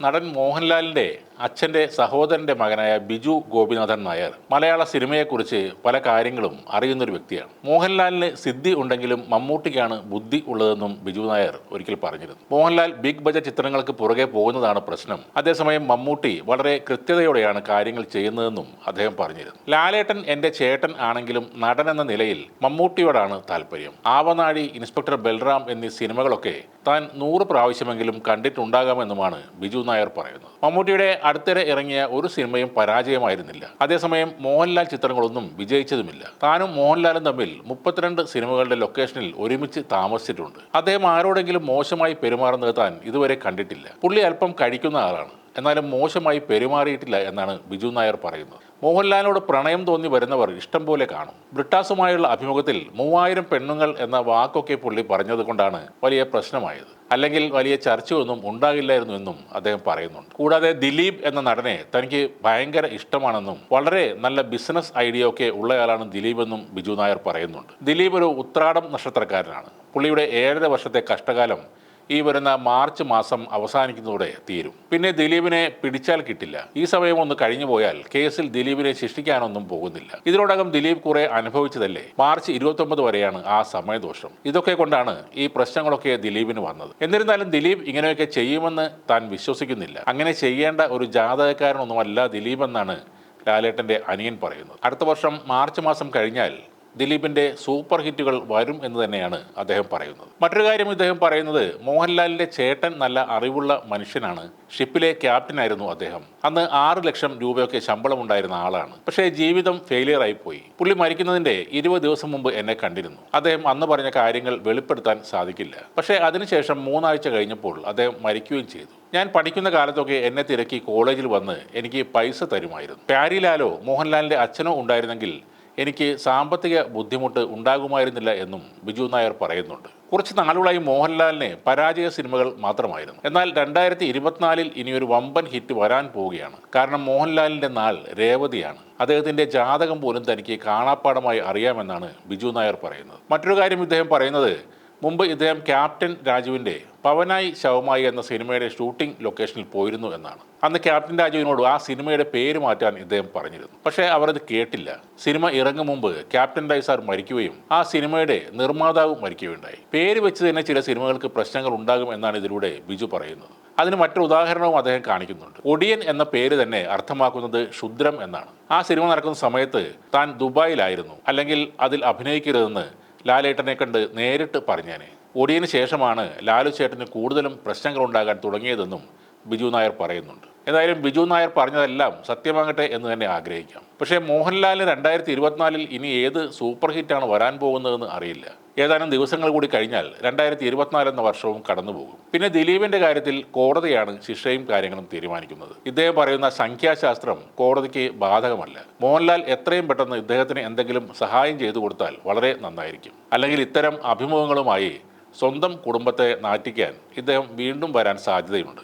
നടൻ മോഹൻലാലിന്റെ അച്ഛന്റെ സഹോദരന്റെ മകനായ ബിജു ഗോപിനാഥൻ നായർ മലയാള സിനിമയെക്കുറിച്ച് പല കാര്യങ്ങളും അറിയുന്നൊരു വ്യക്തിയാണ്. മോഹൻലാലിന് സിദ്ധി ഉണ്ടെങ്കിലും മമ്മൂട്ടിക്കാണ് ബുദ്ധി ഉള്ളതെന്നും ബിജു നായർ ഒരിക്കൽ പറഞ്ഞിരുന്നു. മോഹൻലാൽ ബിഗ് ബജറ്റ് ചിത്രങ്ങൾക്ക് പുറകെ പോകുന്നതാണ് പ്രശ്നം, അതേസമയം മമ്മൂട്ടി വളരെ കൃത്യതയോടെയാണ് കാര്യങ്ങൾ ചെയ്യുന്നതെന്നും അദ്ദേഹം പറഞ്ഞിരുന്നു. ലാലേട്ടൻ എന്റെ ചേട്ടൻ ആണെങ്കിലും നടൻ എന്ന നിലയിൽ മമ്മൂട്ടിയോടാണ് താല്പര്യം. ആവനാഴി, ഇൻസ്പെക്ടർ ബൽറാം എന്നീ സിനിമകളൊക്കെ താൻ 100 പ്രാവശ്യമെങ്കിലും കണ്ടിട്ടുണ്ടാകാമെന്നുമാണ് ബിജു നായർ പറയുന്നത്. മമ്മൂട്ടിയുടെ അടുത്തിടെ ഇറങ്ങിയ ഒരു സിനിമയും പരാജയമായിരുന്നില്ല. അതേസമയം മോഹൻലാൽ ചിത്രങ്ങളൊന്നും വിജയിച്ചതുമില്ല. താനും മോഹൻലാലും തമ്മിൽ 32 സിനിമകളുടെ ലൊക്കേഷനിൽ ഒരുമിച്ച് താമസിച്ചിട്ടുണ്ട്. അദ്ദേഹം ആരോടെങ്കിലും മോശമായി പെരുമാറുന്നത് താൻ ഇതുവരെ കണ്ടിട്ടില്ല. പുള്ളി അല്പം കഴിക്കുന്ന ആളാണ്, എന്നാലും മോശമായി പെരുമാറിയിട്ടില്ല എന്നാണ് ബിജു നായർ പറയുന്നത്. മോഹൻലാലിനോട് പ്രണയം തോന്നി വരുന്നവർ ഇഷ്ടം പോലെ കാണും. ബ്രിട്ടാസുമായുള്ള അഭിമുഖത്തിൽ 3000 പെണ്ണുങ്ങൾ എന്ന വാക്കൊക്കെ പുള്ളി പറഞ്ഞത് കൊണ്ടാണ് വലിയ പ്രശ്നമായത്. അല്ലെങ്കിൽ വലിയ ചർച്ചയൊന്നും ഉണ്ടാകില്ലായിരുന്നു എന്നും അദ്ദേഹം പറയുന്നുണ്ട്. കൂടാതെ ദിലീപ് എന്ന നടനെ തനിക്ക് ഭയങ്കര ഇഷ്ടമാണെന്നും വളരെ നല്ല ബിസിനസ് ഐഡിയ ഒക്കെ ഉള്ളയാളാണ് ദിലീപ് എന്നും ബിജു നായർ പറയുന്നുണ്ട്. ദിലീപ് ഒരു ഉത്രാടം നക്ഷത്രക്കാരനാണ്. പുള്ളിയുടെ 7.5 വർഷത്തെ കഷ്ടകാലം ഈ വരുന്ന മാർച്ച് മാസം അവസാനിക്കുന്നതോടെ തീരും. പിന്നെ ദിലീപിനെ പിടിച്ചാൽ കിട്ടില്ല. ഈ സമയം ഒന്ന് കഴിഞ്ഞു പോയാൽ കേസിൽ ദിലീപിനെ ശിക്ഷിക്കാനൊന്നും പോകുന്നില്ല. ഇതിനോടകം ദിലീപ് കുറെ അനുഭവിച്ചതല്ലേ. മാർച്ച് 29 വരെയാണ് ആ സമയദോഷം. ഇതൊക്കെ കൊണ്ടാണ് ഈ പ്രശ്നങ്ങളൊക്കെ ദിലീപിന് വന്നത്. എന്നിരുന്നാലും ദിലീപ് ഇങ്ങനെയൊക്കെ ചെയ്യുമെന്ന് താൻ വിശ്വസിക്കുന്നില്ല. അങ്ങനെ ചെയ്യേണ്ട ഒരു ജാതകക്കാരനൊന്നുമല്ല ദിലീപ് എന്നാണ് ലാലേട്ടന്റെ അനിയൻ പറയുന്നത്. അടുത്ത വർഷം മാർച്ച് മാസം കഴിഞ്ഞാൽ ദിലീപിന്റെ സൂപ്പർ ഹിറ്റുകൾ വരും എന്ന് തന്നെയാണ് അദ്ദേഹം പറയുന്നത്. മറ്റൊരു കാര്യം ഇദ്ദേഹം പറയുന്നത്, മോഹൻലാലിന്റെ ചേട്ടൻ നല്ല അറിവുള്ള മനുഷ്യനാണ്. ഷിപ്പിലെ ക്യാപ്റ്റനായിരുന്നു അദ്ദേഹം. അന്ന് 6 ലക്ഷം രൂപയൊക്കെ ശമ്പളം ഉണ്ടായിരുന്ന ആളാണ്. പക്ഷേ ജീവിതം ഫെയിലിയർ ആയിപ്പോയി. പുള്ളി മരിക്കുന്നതിന്റെ 20 ദിവസം മുമ്പ് എന്നെ കണ്ടിരുന്നു. അദ്ദേഹം അന്ന് പറഞ്ഞ കാര്യങ്ങൾ വെളിപ്പെടുത്താൻ സാധിക്കില്ല. പക്ഷേ അതിനുശേഷം 3 ആഴ്ച കഴിഞ്ഞപ്പോൾ അദ്ദേഹം മരിക്കുകയും ചെയ്തു. ഞാൻ പഠിക്കുന്ന കാലത്തൊക്കെ എന്നെ തിരക്കി കോളേജിൽ വന്ന് എനിക്ക് പൈസ തരുമായിരുന്നു. പ്യാരിലാലോ മോഹൻലാലിന്റെ അച്ഛനോ ഉണ്ടായിരുന്നെങ്കിൽ എനിക്ക് സാമ്പത്തിക ബുദ്ധിമുട്ട് ഉണ്ടാകുമായിരുന്നില്ല എന്നും ബിജു നായർ പറയുന്നുണ്ട്. കുറച്ച് നാളുകളായി മോഹൻലാലിന് പരാജയ സിനിമകൾ മാത്രമായിരുന്നു. എന്നാൽ 2024 ഇനിയൊരു വമ്പൻ ഹിറ്റ് വരാൻ പോവുകയാണ്. കാരണം മോഹൻലാലിന്റെ നാൾ രേവതിയാണ്. അദ്ദേഹത്തിന്റെ ജാതകം പോലും തനിക്ക് കാണാപ്പാടമായി അറിയാമെന്നാണ് ബിജു നായർ പറയുന്നത്. മറ്റൊരു കാര്യം ഇദ്ദേഹം പറയുന്നത്, മുമ്പ് ഇദ്ദേഹം ക്യാപ്റ്റൻ രാജുവിന്റെ പവനായി ശവമായി എന്ന സിനിമയുടെ ഷൂട്ടിംഗ് ലൊക്കേഷനിൽ പോയിരുന്നു എന്നാണ്. അന്ന് ക്യാപ്റ്റൻ രാജുവിനോട് ആ സിനിമയുടെ പേര് മാറ്റാൻ ഇദ്ദേഹം പറഞ്ഞിരുന്നു. പക്ഷേ അവരത് കേട്ടില്ല. സിനിമ ഇറങ്ങും മുമ്പ് ക്യാപ്റ്റൻ രാജ് സാർ മരിക്കുകയും ആ സിനിമയുടെ നിർമ്മാതാവ് മരിക്കുകയുണ്ടായി. പേര് വെച്ച് തന്നെ ചില സിനിമകൾക്ക് പ്രശ്നങ്ങൾ ഉണ്ടാകും എന്നാണ് ഇതിലൂടെ ബിജു പറയുന്നത്. അതിന് മറ്റൊരു ഉദാഹരണവും അദ്ദേഹം കാണിക്കുന്നുണ്ട്. ഒടിയൻ എന്ന പേര് തന്നെ അർത്ഥമാക്കുന്നത് ക്ഷുദ്രം എന്നാണ്. ആ സിനിമ നടക്കുന്ന സമയത്ത് താൻ ദുബായിലായിരുന്നു, അല്ലെങ്കിൽ അതിൽ അഭിനയിക്കരുതെന്ന് ലാലേട്ടനെ കണ്ട് നേരിട്ട് പറഞ്ഞേനെ. ഒടിയന് ശേഷമാണ് ലാലു ചേട്ടന് കൂടുതലും പ്രശ്നങ്ങൾ ഉണ്ടാകാൻ തുടങ്ങിയതെന്നും ബിജു നായർ പറയുന്നുണ്ട്. ഏതായാലും ബിജു നായർ പറഞ്ഞതെല്ലാം സത്യമാകട്ടെ എന്ന് തന്നെ ആഗ്രഹിക്കാം. പക്ഷേ മോഹൻലാലിന് 2024 ഇനി ഏത് സൂപ്പർ ഹിറ്റാണ് വരാൻ പോകുന്നതെന്ന് അറിയില്ല. ഏതാനും ദിവസങ്ങൾ കൂടി കഴിഞ്ഞാൽ 2024 എന്ന വർഷവും കടന്നുപോകും. പിന്നെ ദിലീപിന്റെ കാര്യത്തിൽ കോടതിയാണ് ശിക്ഷയും കാര്യങ്ങളും തീരുമാനിക്കുന്നത്. ഇദ്ദേഹം പറയുന്ന സംഖ്യാശാസ്ത്രം കോടതിക്ക് ബാധകമല്ല. മോഹൻലാൽ എത്രയും പെട്ടെന്ന് ഇദ്ദേഹത്തിന് എന്തെങ്കിലും സഹായം ചെയ്തു കൊടുത്താൽ വളരെ നന്നായിരിക്കും. അല്ലെങ്കിൽ ഇത്തരം അഭിമുഖങ്ങളുമായി സ്വന്തം കുടുംബത്തെ നാറ്റിക്കാൻ ഇദ്ദേഹം വീണ്ടും വരാൻ സാധ്യതയുണ്ട്.